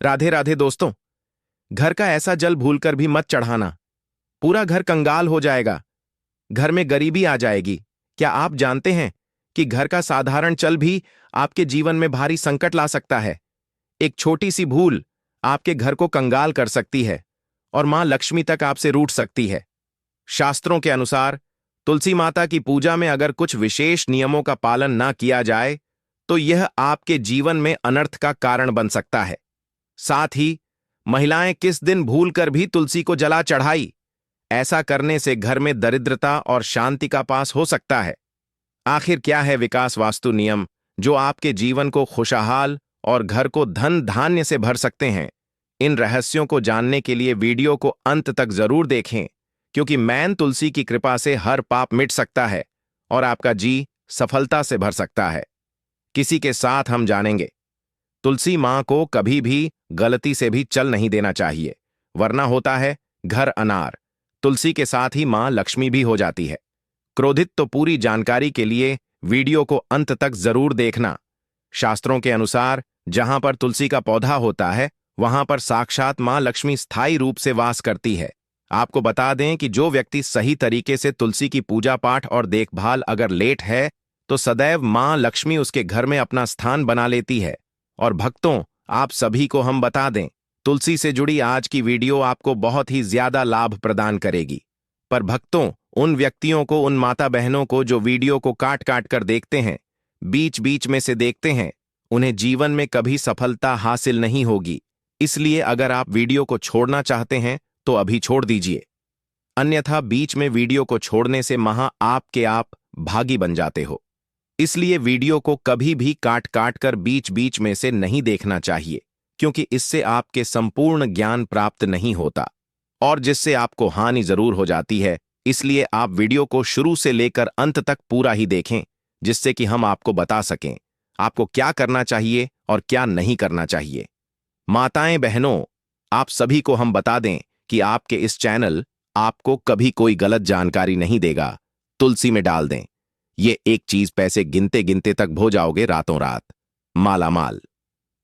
राधे राधे दोस्तों। घर का ऐसा जल भूलकर भी मत चढ़ाना, पूरा घर कंगाल हो जाएगा। घर में गरीबी आ जाएगी। क्या आप जानते हैं कि घर का साधारण जल भी आपके जीवन में भारी संकट ला सकता है। एक छोटी सी भूल आपके घर को कंगाल कर सकती है और मां लक्ष्मी तक आपसे रूठ सकती है। शास्त्रों के अनुसार तुलसी माता की पूजा में अगर कुछ विशेष नियमों का पालन ना किया जाए तो यह आपके जीवन में अनर्थ का कारण बन सकता है। साथ ही महिलाएं किस दिन भूलकर भी तुलसी को जला चढ़ाई, ऐसा करने से घर में दरिद्रता और शांति का पास हो सकता है। आखिर क्या है विकास वास्तु नियम जो आपके जीवन को खुशहाल और घर को धन धान्य से भर सकते हैं? इन रहस्यों को जानने के लिए वीडियो को अंत तक जरूर देखें, क्योंकि मैन तुलसी की कृपा से हर पाप मिट सकता है और आपका जी सफलता से भर सकता है। किसी के साथ हम जानेंगे, तुलसी मां को कभी भी गलती से भी चल नहीं देना चाहिए, वरना होता है घर अनार। तुलसी के साथ ही मां लक्ष्मी भी हो जाती है क्रोधित। तो पूरी जानकारी के लिए वीडियो को अंत तक जरूर देखना। शास्त्रों के अनुसार जहां पर तुलसी का पौधा होता है वहां पर साक्षात मां लक्ष्मी स्थायी रूप से वास करती है। आपको बता दें कि जो व्यक्ति सही तरीके से तुलसी की पूजा पाठ और देखभाल अगर लेट है तो सदैव मां लक्ष्मी उसके घर में अपना स्थान बना लेती है। और भक्तों, आप सभी को हम बता दें, तुलसी से जुड़ी आज की वीडियो आपको बहुत ही ज्यादा लाभ प्रदान करेगी। पर भक्तों, उन व्यक्तियों को, उन माता बहनों को जो वीडियो को काट काट कर देखते हैं, बीच बीच में से देखते हैं, उन्हें जीवन में कभी सफलता हासिल नहीं होगी। इसलिए अगर आप वीडियो को छोड़ना चाहते हैं तो अभी छोड़ दीजिए, अन्यथा बीच में वीडियो को छोड़ने से महा आपके आप भागी बन जाते हो। इसलिए वीडियो को कभी भी काट काट कर बीच बीच में से नहीं देखना चाहिए, क्योंकि इससे आपके संपूर्ण ज्ञान प्राप्त नहीं होता और जिससे आपको हानि जरूर हो जाती है। इसलिए आप वीडियो को शुरू से लेकर अंत तक पूरा ही देखें, जिससे कि हम आपको बता सकें आपको क्या करना चाहिए और क्या नहीं करना चाहिए। माताएं बहनों, आप सभी को हम बता दें कि आपके इस चैनल आपको कभी कोई गलत जानकारी नहीं देगा। तुलसी में डाल दें, ये एक चीज पैसे गिनते गिनते तक भो जाओगे रातों रात माला माल।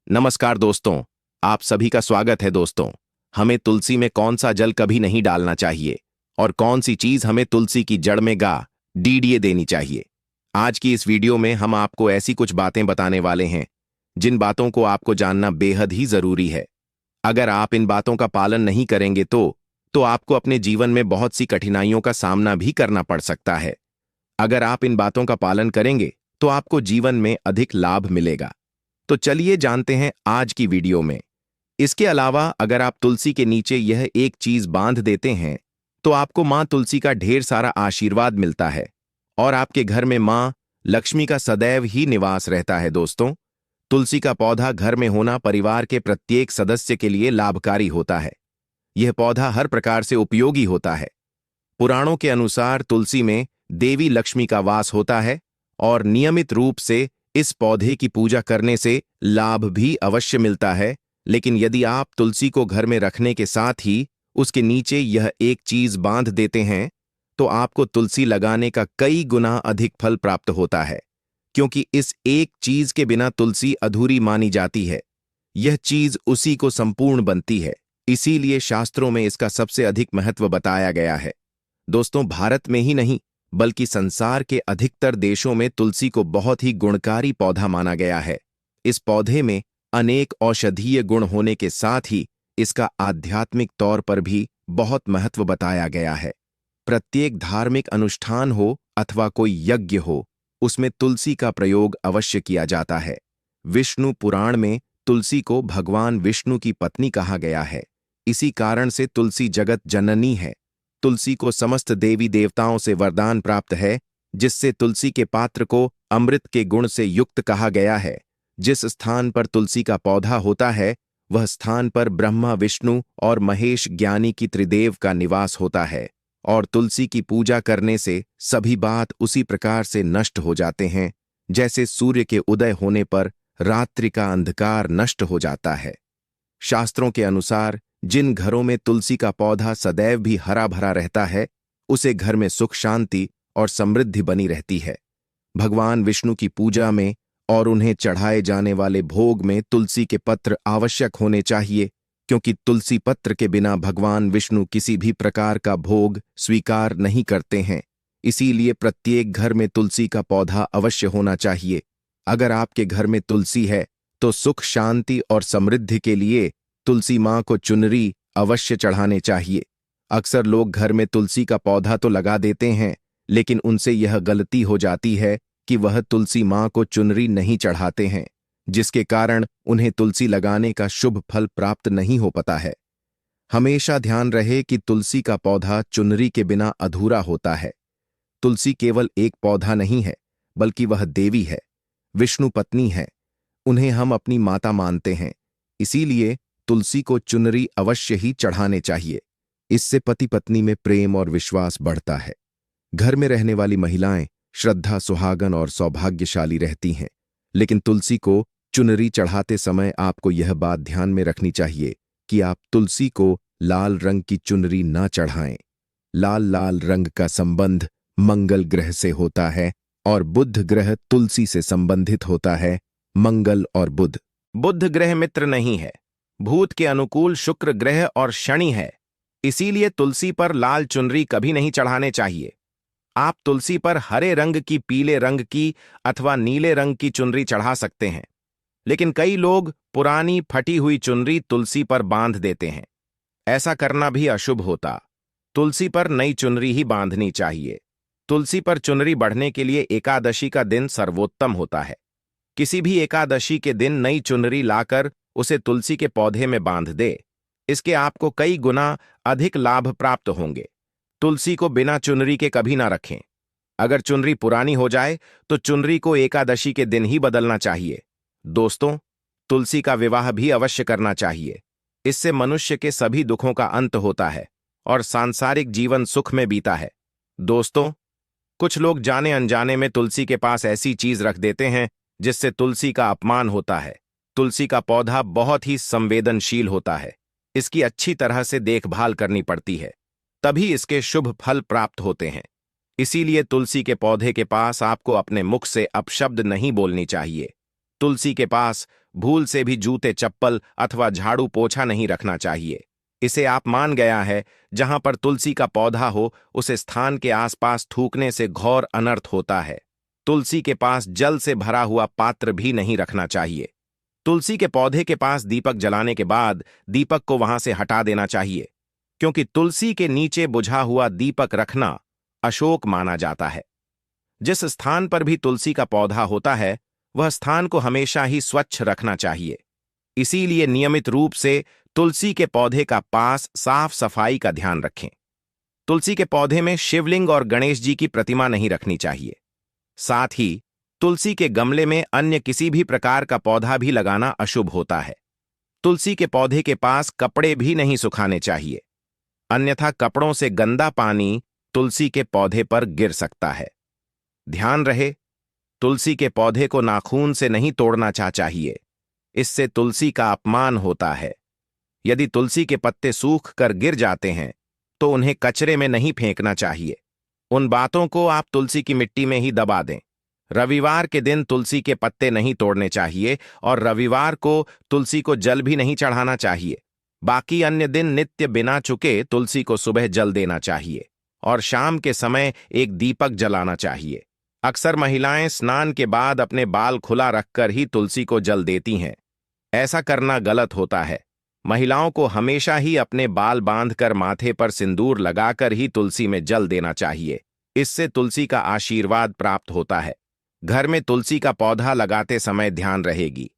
नमस्कार दोस्तों, आप सभी का स्वागत है। दोस्तों, हमें तुलसी में कौन सा जल कभी नहीं डालना चाहिए और कौन सी चीज हमें तुलसी की जड़ में डीडीए देनी चाहिए। आज की इस वीडियो में हम आपको ऐसी कुछ बातें बताने वाले हैं जिन बातों को आपको जानना बेहद ही जरूरी है। अगर आप इन बातों का पालन नहीं करेंगे तो आपको अपने जीवन में बहुत सी कठिनाइयों का सामना भी करना पड़ सकता है। अगर आप इन बातों का पालन करेंगे तो आपको जीवन में अधिक लाभ मिलेगा। तो चलिए जानते हैं आज की वीडियो में। इसके अलावा अगर आप तुलसी के नीचे यह एक चीज बांध देते हैं तो आपको मां तुलसी का ढेर सारा आशीर्वाद मिलता है और आपके घर में मां लक्ष्मी का सदैव ही निवास रहता है। दोस्तों, तुलसी का पौधा घर में होना परिवार के प्रत्येक सदस्य के लिए लाभकारी होता है। यह पौधा हर प्रकार से उपयोगी होता है। पुराणों के अनुसार तुलसी में देवी लक्ष्मी का वास होता है और नियमित रूप से इस पौधे की पूजा करने से लाभ भी अवश्य मिलता है। लेकिन यदि आप तुलसी को घर में रखने के साथ ही उसके नीचे यह एक चीज बांध देते हैं तो आपको तुलसी लगाने का कई गुना अधिक फल प्राप्त होता है, क्योंकि इस एक चीज के बिना तुलसी अधूरी मानी जाती है। यह चीज उसी को संपूर्ण बनती है। इसीलिए शास्त्रों में इसका सबसे अधिक महत्व बताया गया है। दोस्तों, भारत में ही नहीं बल्कि संसार के अधिकतर देशों में तुलसी को बहुत ही गुणकारी पौधा माना गया है। इस पौधे में अनेक औषधीय गुण होने के साथ ही इसका आध्यात्मिक तौर पर भी बहुत महत्व बताया गया है। प्रत्येक धार्मिक अनुष्ठान हो अथवा कोई यज्ञ हो, उसमें तुलसी का प्रयोग अवश्य किया जाता है। विष्णु पुराण में तुलसी को भगवान विष्णु की पत्नी कहा गया है। इसी कारण से तुलसी जगत जननी है। तुलसी को समस्त देवी देवताओं से वरदान प्राप्त है, जिससे तुलसी के पात्र को अमृत के गुण से युक्त कहा गया है। जिस स्थान पर तुलसी का पौधा होता है वह स्थान पर ब्रह्मा, विष्णु और महेश ज्ञानी की त्रिदेव का निवास होता है और तुलसी की पूजा करने से सभी बात उसी प्रकार से नष्ट हो जाते हैं जैसे सूर्य के उदय होने पर रात्रि का अंधकार नष्ट हो जाता है। शास्त्रों के अनुसार जिन घरों में तुलसी का पौधा सदैव भी हरा भरा रहता है उसे घर में सुख शांति और समृद्धि बनी रहती है। भगवान विष्णु की पूजा में और उन्हें चढ़ाए जाने वाले भोग में तुलसी के पत्र आवश्यक होने चाहिए, क्योंकि तुलसी पत्र के बिना भगवान विष्णु किसी भी प्रकार का भोग स्वीकार नहीं करते हैं। इसीलिए प्रत्येक घर में तुलसी का पौधा अवश्य होना चाहिए। अगर आपके घर में तुलसी है तो सुख, शांति और समृद्धि के लिए तुलसी मां को चुनरी अवश्य चढ़ाने चाहिए। अक्सर लोग घर में तुलसी का पौधा तो लगा देते हैं, लेकिन उनसे यह गलती हो जाती है कि वह तुलसी मां को चुनरी नहीं चढ़ाते हैं, जिसके कारण उन्हें तुलसी लगाने का शुभ फल प्राप्त नहीं हो पाता है। हमेशा ध्यान रहे कि तुलसी का पौधा चुनरी के बिना अधूरा होता है। तुलसी केवल एक पौधा नहीं है, बल्कि वह देवी है, विष्णु पत्नी है। उन्हें हम अपनी माता मानते हैं, इसीलिए तुलसी को चुनरी अवश्य ही चढ़ाने चाहिए। इससे पति पत्नी में प्रेम और विश्वास बढ़ता है। घर में रहने वाली महिलाएं श्रद्धा, सुहागन और सौभाग्यशाली रहती हैं। लेकिन तुलसी को चुनरी चढ़ाते समय आपको यह बात ध्यान में रखनी चाहिए कि आप तुलसी को लाल रंग की चुनरी ना चढ़ाएं। लाल रंग का संबंध मंगल ग्रह से होता है और बुध ग्रह तुलसी से संबंधित होता है। मंगल और बुध, बुध ग्रह मित्र नहीं है, भूत के अनुकूल शुक्र ग्रह और शनि है। इसीलिए तुलसी पर लाल चुनरी कभी नहीं चढ़ाने चाहिए। आप तुलसी पर हरे रंग की, पीले रंग की अथवा नीले रंग की चुनरी चढ़ा सकते हैं, लेकिन कई लोग पुरानी फटी हुई चुनरी तुलसी पर बांध देते हैं। ऐसा करना भी अशुभ होता। तुलसी पर नई चुनरी ही बांधनी चाहिए। तुलसी पर चुनरी बढ़ने के लिए एकादशी का दिन सर्वोत्तम होता है। किसी भी एकादशी के दिन नई चुनरी लाकर उसे तुलसी के पौधे में बांध दे। इसके आपको कई गुना अधिक लाभ प्राप्त होंगे। तुलसी को बिना चुनरी के कभी ना रखें। अगर चुनरी पुरानी हो जाए तो चुनरी को एकादशी के दिन ही बदलना चाहिए। दोस्तों, तुलसी का विवाह भी अवश्य करना चाहिए। इससे मनुष्य के सभी दुखों का अंत होता है और सांसारिक जीवन सुख में बीता है। दोस्तों, कुछ लोग जाने अनजाने में तुलसी के पास ऐसी चीज रख देते हैं जिससे तुलसी का अपमान होता है। तुलसी का पौधा बहुत ही संवेदनशील होता है। इसकी अच्छी तरह से देखभाल करनी पड़ती है, तभी इसके शुभ फल प्राप्त होते हैं। इसीलिए तुलसी के पौधे के पास आपको अपने मुख से अपशब्द नहीं बोलनी चाहिए। तुलसी के पास भूल से भी जूते, चप्पल अथवा झाड़ू पोछा नहीं रखना चाहिए। इसे आप मान गया है, जहां पर तुलसी का पौधा हो उस स्थान के आसपास थूकने से घोर अनर्थ होता है। तुलसी के पास जल से भरा हुआ पात्र भी नहीं रखना चाहिए। तुलसी के पौधे के पास दीपक जलाने के बाद दीपक को वहां से हटा देना चाहिए, क्योंकि तुलसी के नीचे बुझा हुआ दीपक रखना अशोक माना जाता है। जिस स्थान पर भी तुलसी का पौधा होता है वह स्थान को हमेशा ही स्वच्छ रखना चाहिए। इसीलिए नियमित रूप से तुलसी के पौधे का पास साफ सफाई का ध्यान रखें। तुलसी के पौधे में शिवलिंग और गणेश जी की प्रतिमा नहीं रखनी चाहिए। साथ ही तुलसी के गमले में अन्य किसी भी प्रकार का पौधा भी लगाना अशुभ होता है। तुलसी के पौधे के पास कपड़े भी नहीं सुखाने चाहिए, अन्यथा कपड़ों से गंदा पानी तुलसी के पौधे पर गिर सकता है। ध्यान रहे, तुलसी के पौधे को नाखून से नहीं तोड़ना चाहिए, इससे तुलसी का अपमान होता है। यदि तुलसी के पत्ते सूख कर गिर जाते हैं तो उन्हें कचरे में नहीं फेंकना चाहिए। उन बातों को आप तुलसी की मिट्टी में ही दबा दें। रविवार के दिन तुलसी के पत्ते नहीं तोड़ने चाहिए और रविवार को तुलसी को जल भी नहीं चढ़ाना चाहिए। बाकी अन्य दिन नित्य बिना चुके तुलसी को सुबह जल देना चाहिए और शाम के समय एक दीपक जलाना चाहिए। अक्सर महिलाएं स्नान के बाद अपने बाल खुला रखकर ही तुलसी को जल देती हैं। ऐसा करना गलत होता है। महिलाओं को हमेशा ही अपने बाल बांधकर माथे पर सिंदूर लगाकर ही तुलसी में जल देना चाहिए। इससे तुलसी का आशीर्वाद प्राप्त होता है। घर में तुलसी का पौधा लगाते समय ध्यान रहेगी,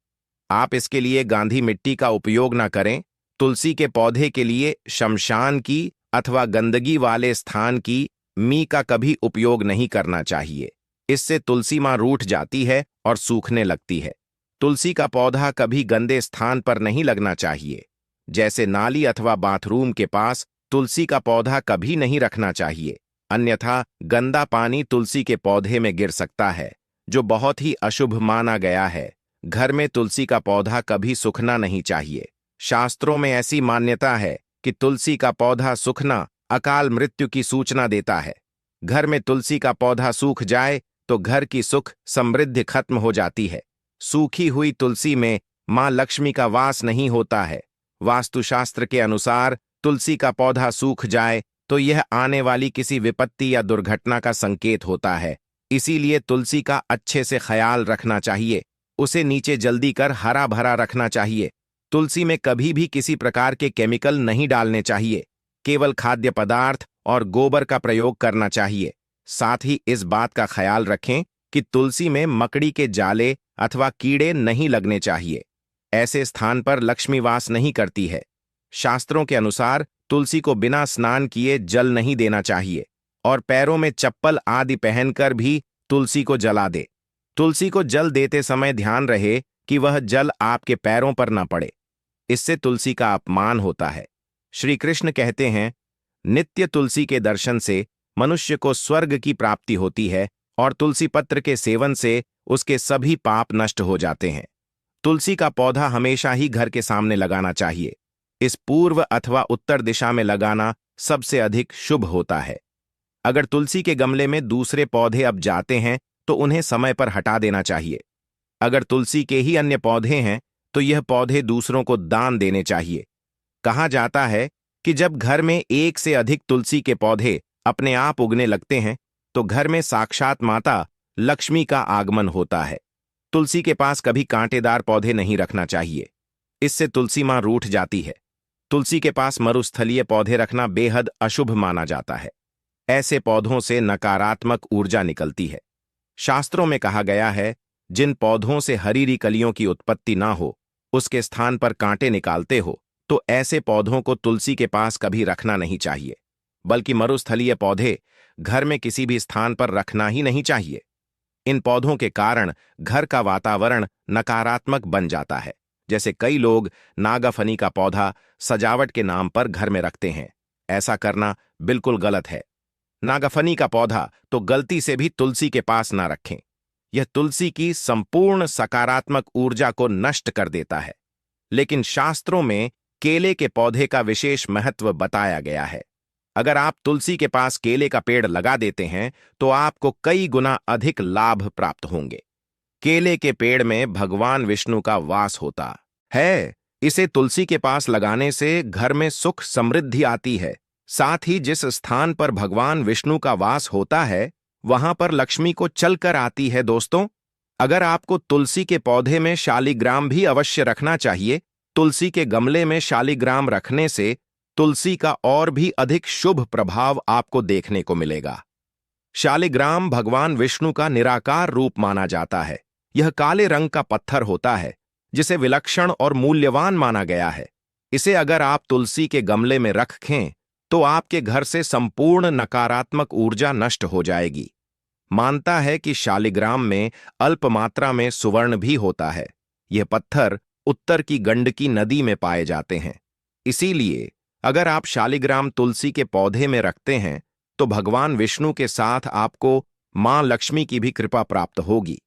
आप इसके लिए गांधी मिट्टी का उपयोग न करें। तुलसी के पौधे के लिए शमशान की अथवा गंदगी वाले स्थान की मी का कभी उपयोग नहीं करना चाहिए। इससे तुलसी मां रूठ जाती है और सूखने लगती है। तुलसी का पौधा कभी गंदे स्थान पर नहीं लगना चाहिए, जैसे नाली अथवा बाथरूम के पास तुलसी का पौधा कभी नहीं रखना चाहिए, अन्यथा गंदा पानी तुलसी के पौधे में गिर सकता है, जो बहुत ही अशुभ माना गया है। घर में तुलसी का पौधा कभी सूखना नहीं चाहिए। शास्त्रों में ऐसी मान्यता है कि तुलसी का पौधा सूखना अकाल मृत्यु की सूचना देता है। घर में तुलसी का पौधा सूख जाए तो घर की सुख समृद्धि खत्म हो जाती है। सूखी हुई तुलसी में मां लक्ष्मी का वास नहीं होता है। वास्तुशास्त्र के अनुसार तुलसी का पौधा सूख जाए तो यह आने वाली किसी विपत्ति या दुर्घटना का संकेत होता है। इसीलिए तुलसी का अच्छे से ख्याल रखना चाहिए। उसे नीचे जल्दी कर हरा भरा रखना चाहिए। तुलसी में कभी भी किसी प्रकार के केमिकल नहीं डालने चाहिए। केवल खाद्य पदार्थ और गोबर का प्रयोग करना चाहिए। साथ ही इस बात का ख्याल रखें कि तुलसी में मकड़ी के जाले अथवा कीड़े नहीं लगने चाहिए। ऐसे स्थान पर लक्ष्मी वास नहीं करती है। शास्त्रों के अनुसार तुलसी को बिना स्नान किए जल नहीं देना चाहिए और पैरों में चप्पल आदि पहनकर भी तुलसी को जला दे। तुलसी को जल देते समय ध्यान रहे कि वह जल आपके पैरों पर न पड़े। इससे तुलसी का अपमान होता है। श्री कृष्ण कहते हैं, नित्य तुलसी के दर्शन से मनुष्य को स्वर्ग की प्राप्ति होती है और तुलसी पत्र के सेवन से उसके सभी पाप नष्ट हो जाते हैं। तुलसी का पौधा हमेशा ही घर के सामने लगाना चाहिए। इस पूर्व अथवा उत्तर दिशा में लगाना सबसे अधिक शुभ होता है। अगर तुलसी के गमले में दूसरे पौधे अब जाते हैं तो उन्हें समय पर हटा देना चाहिए। अगर तुलसी के ही अन्य पौधे हैं तो यह पौधे दूसरों को दान देने चाहिए। कहा जाता है कि जब घर में एक से अधिक तुलसी के पौधे अपने आप उगने लगते हैं तो घर में साक्षात माता लक्ष्मी का आगमन होता है। तुलसी के पास कभी कांटेदार पौधे नहीं रखना चाहिए। इससे तुलसी मां रूठ जाती है। तुलसी के पास मरुस्थलीय पौधे रखना बेहद अशुभ माना जाता है। ऐसे पौधों से नकारात्मक ऊर्जा निकलती है। शास्त्रों में कहा गया है, जिन पौधों से हरीरी कलियों की उत्पत्ति ना हो, उसके स्थान पर कांटे निकालते हो, तो ऐसे पौधों को तुलसी के पास कभी रखना नहीं चाहिए। बल्कि मरुस्थलीय पौधे घर में किसी भी स्थान पर रखना ही नहीं चाहिए। इन पौधों के कारण घर का वातावरण नकारात्मक बन जाता है। जैसे कई लोग नागाफनी का पौधा सजावट के नाम पर घर में रखते हैं। ऐसा करना बिल्कुल गलत है। नागाफनी का पौधा तो गलती से भी तुलसी के पास ना रखें। यह तुलसी की संपूर्ण सकारात्मक ऊर्जा को नष्ट कर देता है। लेकिन शास्त्रों में केले के पौधे का विशेष महत्व बताया गया है। अगर आप तुलसी के पास केले का पेड़ लगा देते हैं तो आपको कई गुना अधिक लाभ प्राप्त होंगे। केले के पेड़ में भगवान विष्णु का वास होता है। इसे तुलसी के पास लगाने से घर में सुख समृद्धि आती है। साथ ही जिस स्थान पर भगवान विष्णु का वास होता है वहां पर लक्ष्मी को चलकर आती है। दोस्तों, अगर आपको तुलसी के पौधे में शालिग्राम भी अवश्य रखना चाहिए। तुलसी के गमले में शालिग्राम रखने से तुलसी का और भी अधिक शुभ प्रभाव आपको देखने को मिलेगा। शालिग्राम भगवान विष्णु का निराकार रूप माना जाता है। यह काले रंग का पत्थर होता है जिसे विलक्षण और मूल्यवान माना गया है। इसे अगर आप तुलसी के गमले में रखें तो आपके घर से संपूर्ण नकारात्मक ऊर्जा नष्ट हो जाएगी। मानता है कि शालिग्राम में अल्प मात्रा में सुवर्ण भी होता है। यह पत्थर उत्तर की गंडकी नदी में पाए जाते हैं। इसीलिए अगर आप शालिग्राम तुलसी के पौधे में रखते हैं तो भगवान विष्णु के साथ आपको मां लक्ष्मी की भी कृपा प्राप्त होगी।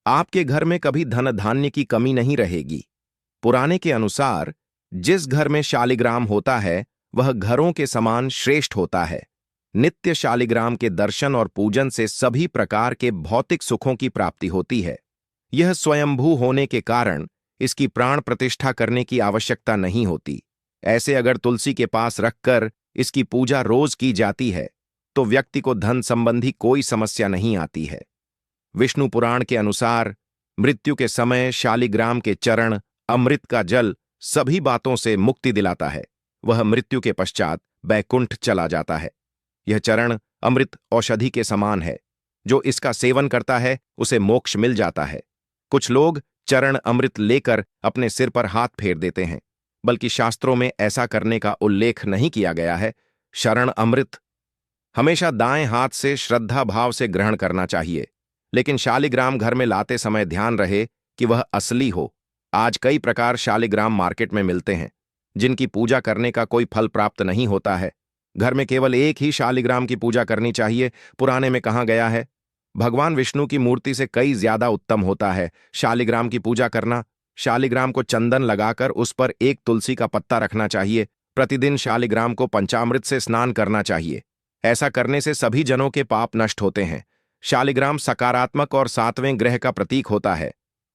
आपके घर में कभी धन धान्य की कमी नहीं रहेगी। पुराने के अनुसार जिस घर में शालिग्राम होता है वह घरों के समान श्रेष्ठ होता है। नित्य शालिग्राम के दर्शन और पूजन से सभी प्रकार के भौतिक सुखों की प्राप्ति होती है। यह स्वयंभू होने के कारण इसकी प्राण प्रतिष्ठा करने की आवश्यकता नहीं होती। ऐसे अगर तुलसी के पास रखकर इसकी पूजा रोज की जाती है तो व्यक्ति को धन संबंधी कोई समस्या नहीं आती है। विष्णु पुराण के अनुसार मृत्यु के समय शालिग्राम के चरण, अमृत का जल सभी बातों से मुक्ति दिलाता है। वह मृत्यु के पश्चात बैकुंठ चला जाता है। यह चरण अमृत औषधि के समान है। जो इसका सेवन करता है उसे मोक्ष मिल जाता है। कुछ लोग चरण अमृत लेकर अपने सिर पर हाथ फेर देते हैं, बल्कि शास्त्रों में ऐसा करने का उल्लेख नहीं किया गया है। शरण अमृत हमेशा दाएं हाथ से श्रद्धा भाव से ग्रहण करना चाहिए। लेकिन शालिग्राम घर में लाते समय ध्यान रहे कि वह असली हो। आज कई प्रकार शालिग्राम मार्केट में मिलते हैं जिनकी पूजा करने का कोई फल प्राप्त नहीं होता है। घर में केवल एक ही शालिग्राम की पूजा करनी चाहिए। पुराने में कहा गया है, भगवान विष्णु की मूर्ति से कई ज्यादा उत्तम होता है शालिग्राम की पूजा करना। शालिग्राम को चंदन लगाकर उस पर एक तुलसी का पत्ता रखना चाहिए। प्रतिदिन शालिग्राम को पंचामृत से स्नान करना चाहिए। ऐसा करने से सभी जनों के पाप नष्ट होते हैं। शालिग्राम सकारात्मक और सातवें ग्रह का प्रतीक होता है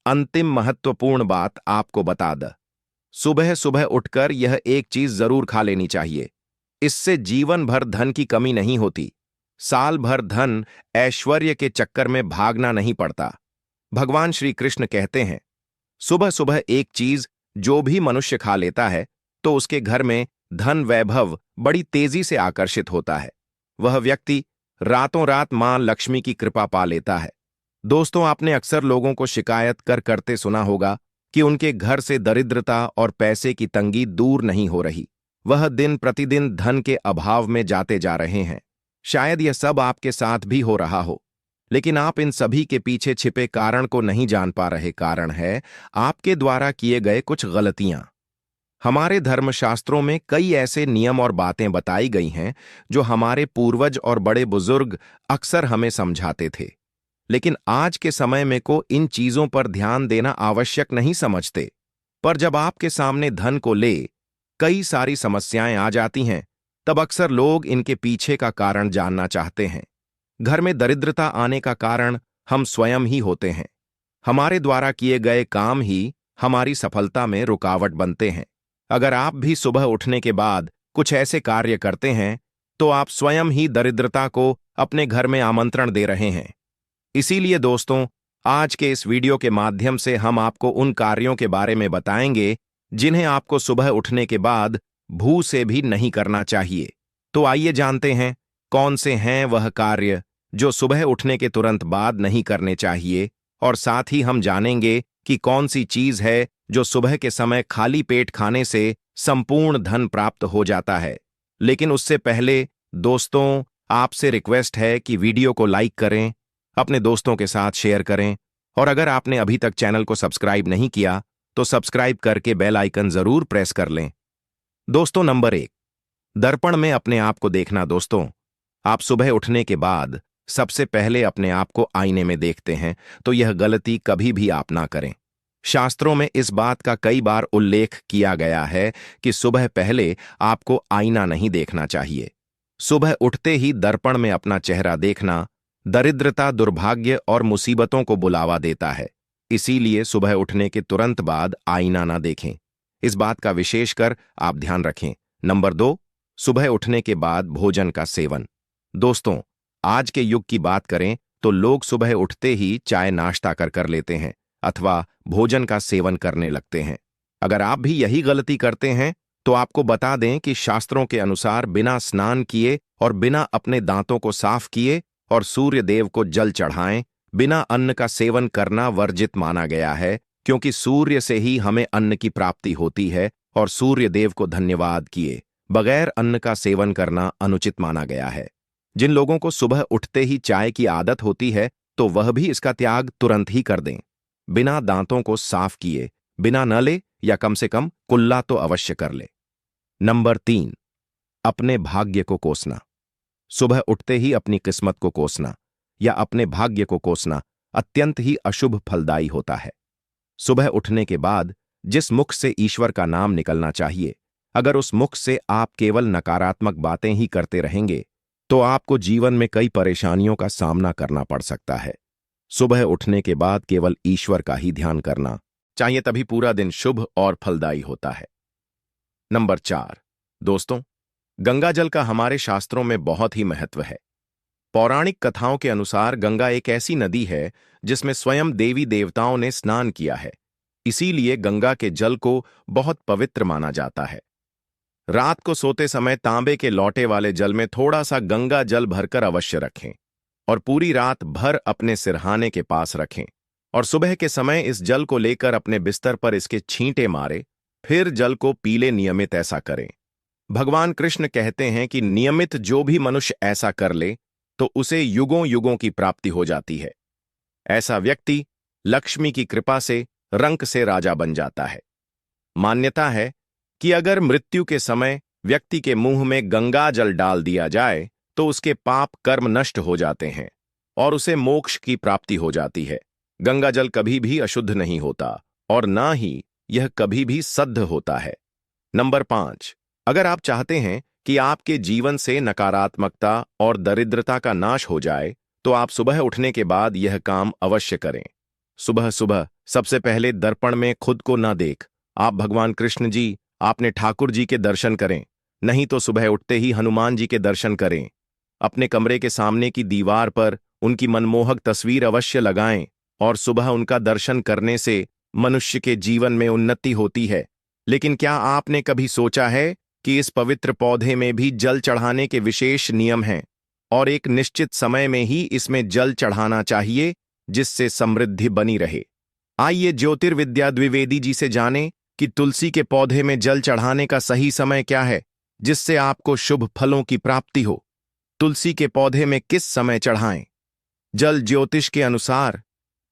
अंतिम महत्वपूर्ण बात आपको बता द। सुबह सुबह उठकर यह एक चीज जरूर खा लेनी चाहिए। इससे जीवन भर धन की कमी नहीं होती। साल भर धन ऐश्वर्य के चक्कर में भागना नहीं पड़ता। भगवान श्री कृष्ण कहते हैं, सुबह सुबह एक चीज जो भी मनुष्य खा लेता है तो उसके घर में धन वैभव बड़ी तेजी से आकर्षित होता है। वह व्यक्ति रातों रात मां लक्ष्मी की कृपा पा लेता है। दोस्तों, आपने अक्सर लोगों को शिकायत करते सुना होगा कि उनके घर से दरिद्रता और पैसे की तंगी दूर नहीं हो रही। वह दिन प्रतिदिन धन के अभाव में जाते जा रहे हैं। शायद यह सब आपके साथ भी हो रहा हो, लेकिन आप इन सभी के पीछे छिपे कारण को नहीं जान पा रहे। कारण है आपके द्वारा किए गए कुछ गलतियां। हमारे धर्मशास्त्रों में कई ऐसे नियम और बातें बताई गई हैं जो हमारे पूर्वज और बड़े बुजुर्ग अक्सर हमें समझाते थे, लेकिन आज के समय में को इन चीजों पर ध्यान देना आवश्यक नहीं समझते। पर जब आपके सामने धन को ले कई सारी समस्याएं आ जाती हैं, तब अक्सर लोग इनके पीछे का कारण जानना चाहते हैं। घर में दरिद्रता आने का कारण हम स्वयं ही होते हैं। हमारे द्वारा किए गए काम ही हमारी सफलता में रुकावट बनते हैं। अगर आप भी सुबह उठने के बाद कुछ ऐसे कार्य करते हैं तो आप स्वयं ही दरिद्रता को अपने घर में आमंत्रण दे रहे हैं। इसीलिए दोस्तों, आज के इस वीडियो के माध्यम से हम आपको उन कार्यों के बारे में बताएंगे जिन्हें आपको सुबह उठने के बाद भू से भी नहीं करना चाहिए। तो आइए जानते हैं कौन से हैं वह कार्य जो सुबह उठने के तुरंत बाद नहीं करने चाहिए, और साथ ही हम जानेंगे कि कौन सी चीज है जो सुबह के समय खाली पेट खाने से संपूर्ण धन प्राप्त हो जाता है। लेकिन उससे पहले दोस्तों, आपसे रिक्वेस्ट है कि वीडियो को लाइक करें, अपने दोस्तों के साथ शेयर करें, और अगर आपने अभी तक चैनल को सब्सक्राइब नहीं किया तो सब्सक्राइब करके बेल आइकन जरूर प्रेस कर लें। दोस्तों, नंबर 1, दर्पण में अपने आप को देखना। दोस्तों, आप सुबह उठने के बाद सबसे पहले अपने आप को आईने में देखते हैं तो यह गलती कभी भी आप ना करें। शास्त्रों में इस बात का कई बार उल्लेख किया गया है कि सुबह पहले आपको आईना नहीं देखना चाहिए। सुबह उठते ही दर्पण में अपना चेहरा देखना दरिद्रता, दुर्भाग्य और मुसीबतों को बुलावा देता है। इसीलिए सुबह उठने के तुरंत बाद आईना ना देखें। इस बात का विशेषकर आप ध्यान रखें। नंबर 2, सुबह उठने के बाद भोजन का सेवन। दोस्तों, आज के युग की बात करें तो लोग सुबह उठते ही चाय नाश्ता कर लेते हैं अथवा भोजन का सेवन करने लगते हैं। अगर आप भी यही गलती करते हैं तो आपको बता दें कि शास्त्रों के अनुसार बिना स्नान किए और बिना अपने दांतों को साफ किए और सूर्य देव को जल चढ़ाएं बिना अन्न का सेवन करना वर्जित माना गया है, क्योंकि सूर्य से ही हमें अन्न की प्राप्ति होती है और सूर्य देव को धन्यवाद किए बगैर अन्न का सेवन करना अनुचित माना गया है। जिन लोगों को सुबह उठते ही चाय की आदत होती है तो वह भी इसका त्याग तुरंत ही कर दें। बिना दांतों को साफ किए बिना न ले या कम से कम कुल्ला तो अवश्य कर ले। नंबर 3, अपने भाग्य को कोसना। सुबह उठते ही अपनी किस्मत को कोसना या अपने भाग्य को कोसना अत्यंत ही अशुभ फलदायी होता है। सुबह उठने के बाद जिस मुख से ईश्वर का नाम निकलना चाहिए, अगर उस मुख से आप केवल नकारात्मक बातें ही करते रहेंगे तो आपको जीवन में कई परेशानियों का सामना करना पड़ सकता है। सुबह उठने के बाद केवल ईश्वर का ही ध्यान करना चाहिए, तभी पूरा दिन शुभ और फलदायी होता है। नंबर 4, दोस्तों, गंगाजल का हमारे शास्त्रों में बहुत ही महत्व है। पौराणिक कथाओं के अनुसार गंगा एक ऐसी नदी है जिसमें स्वयं देवी देवताओं ने स्नान किया है। इसीलिए गंगा के जल को बहुत पवित्र माना जाता है। रात को सोते समय तांबे के लौटे वाले जल में थोड़ा सा गंगा जल भरकर अवश्य रखें और पूरी रात भर अपने सिरहाने के पास रखें, और सुबह के समय इस जल को लेकर अपने बिस्तर पर इसके छींटे मारे, फिर जल को पी ले। नियमित ऐसा करें। भगवान कृष्ण कहते हैं कि नियमित जो भी मनुष्य ऐसा कर ले तो उसे युगों युगों की प्राप्ति हो जाती है। ऐसा व्यक्ति लक्ष्मी की कृपा से रंक से राजा बन जाता है। मान्यता है कि अगर मृत्यु के समय व्यक्ति के मुंह में गंगा जल डाल दिया जाए तो उसके पाप कर्म नष्ट हो जाते हैं और उसे मोक्ष की प्राप्ति हो जाती है। गंगा जल कभी भी अशुद्ध नहीं होता और ना ही यह कभी भी शुद्ध होता है। नंबर 5, अगर आप चाहते हैं कि आपके जीवन से नकारात्मकता और दरिद्रता का नाश हो जाए तो आप सुबह उठने के बाद यह काम अवश्य करें। सुबह सुबह सबसे पहले दर्पण में खुद को न देख। आप भगवान कृष्ण जी, आपने ठाकुर जी के दर्शन करें, नहीं तो सुबह उठते ही हनुमान जी के दर्शन करें। अपने कमरे के सामने की दीवार पर उनकी मनमोहक तस्वीर अवश्य लगाएं और सुबह उनका दर्शन करने से मनुष्य के जीवन में उन्नति होती है। लेकिन क्या आपने कभी सोचा है कि इस पवित्र पौधे में भी जल चढ़ाने के विशेष नियम हैं और एक निश्चित समय में ही इसमें जल चढ़ाना चाहिए, जिससे समृद्धि बनी रहे। आइए ज्योतिर्विद्या द्विवेदी जी से जानें कि तुलसी के पौधे में जल चढ़ाने का सही समय क्या है, जिससे आपको शुभ फलों की प्राप्ति हो। तुलसी के पौधे में किस समय चढ़ाएं? जल ज्योतिष के अनुसार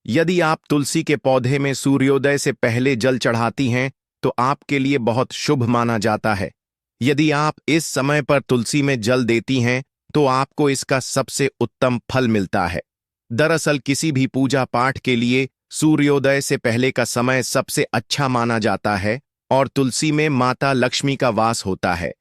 यदि आप तुलसी के पौधे में सूर्योदय से पहले जल चढ़ाती हैं तो आपके लिए बहुत शुभ माना जाता है। यदि आप इस समय पर तुलसी में जल देती हैं तो आपको इसका सबसे उत्तम फल मिलता है। दरअसल किसी भी पूजा पाठ के लिए सूर्योदय से पहले का समय सबसे अच्छा माना जाता है और तुलसी में माता लक्ष्मी का वास होता है।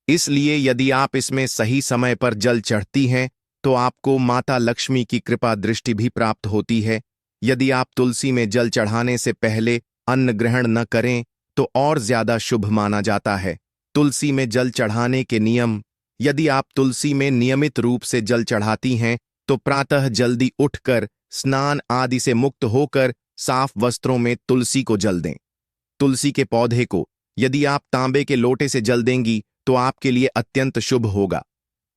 इसलिए यदि आप इसमें सही समय पर जल चढ़ती हैं तो आपको माता लक्ष्मी की कृपा दृष्टि भी प्राप्त होती है। यदि आप तुलसी में जल चढ़ाने से पहले अन्न ग्रहण न करें तो और ज्यादा शुभ माना जाता है। तुलसी में जल चढ़ाने के नियम। यदि आप तुलसी में नियमित रूप से जल चढ़ाती हैं तो प्रातः जल्दी उठकर स्नान आदि से मुक्त होकर साफ वस्त्रों में तुलसी को जल दें। तुलसी के पौधे को यदि आप तांबे के लोटे से जल देंगी तो आपके लिए अत्यंत शुभ होगा।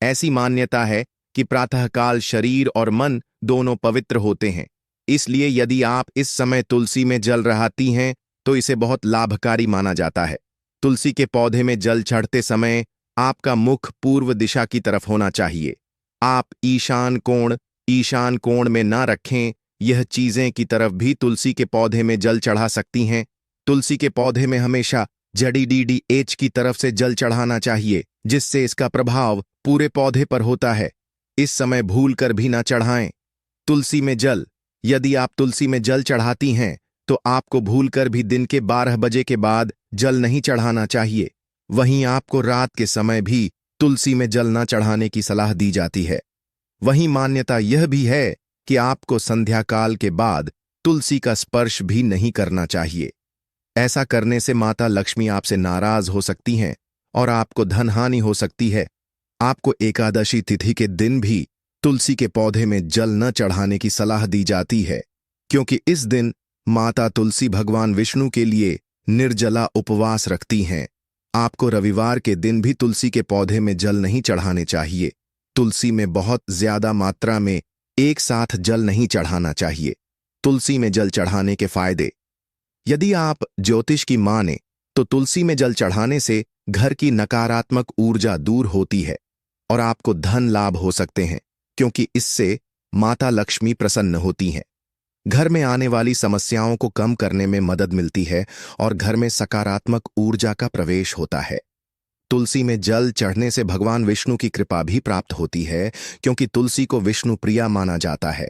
ऐसी मान्यता है कि प्रातःकाल शरीर और मन दोनों पवित्र होते हैं, इसलिए यदि आप इस समय तुलसी में जल चढ़ाती हैं तो इसे बहुत लाभकारी माना जाता है। तुलसी के पौधे में जल चढ़ते समय आपका मुख पूर्व दिशा की तरफ होना चाहिए। आप ईशान कोण में ना रखें। यह चीजें की तरफ भी तुलसी के पौधे में जल चढ़ा सकती हैं। तुलसी के पौधे में हमेशा जड़ी की तरफ से जल चढ़ाना चाहिए, जिससे इसका प्रभाव पूरे पौधे पर होता है। इस समय भूल कर भी ना चढ़ाएं। तुलसी में जल। यदि आप तुलसी में जल चढ़ाती हैं तो आपको भूलकर भी दिन के 12 बजे के बाद जल नहीं चढ़ाना चाहिए। वहीं आपको रात के समय भी तुलसी में जल न चढ़ाने की सलाह दी जाती है। वहीं मान्यता यह भी है कि आपको संध्या काल के बाद तुलसी का स्पर्श भी नहीं करना चाहिए। ऐसा करने से माता लक्ष्मी आपसे नाराज हो सकती हैं और आपको धन हानि हो सकती है। आपको एकादशी तिथि के दिन भी तुलसी के पौधे में जल न चढ़ाने की सलाह दी जाती है, क्योंकि इस दिन माता तुलसी भगवान विष्णु के लिए निर्जला उपवास रखती हैं। आपको रविवार के दिन भी तुलसी के पौधे में जल नहीं चढ़ाने चाहिए। तुलसी में बहुत ज्यादा मात्रा में एक साथ जल नहीं चढ़ाना चाहिए। तुलसी में जल चढ़ाने के फायदे। यदि आप ज्योतिष की माने तो तुलसी में जल चढ़ाने से घर की नकारात्मक ऊर्जा दूर होती है और आपको धन लाभ हो सकते हैं, क्योंकि इससे माता लक्ष्मी प्रसन्न होती हैं। घर में आने वाली समस्याओं को कम करने में मदद मिलती है और घर में सकारात्मक ऊर्जा का प्रवेश होता है। तुलसी में जल चढ़ने से भगवान विष्णु की कृपा भी प्राप्त होती है, क्योंकि तुलसी को विष्णु प्रिया माना जाता है।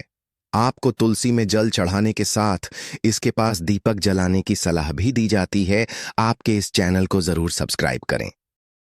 आपको तुलसी में जल चढ़ाने के साथ इसके पास दीपक जलाने की सलाह भी दी जाती है। आपके इस चैनल को जरूर सब्सक्राइब करें।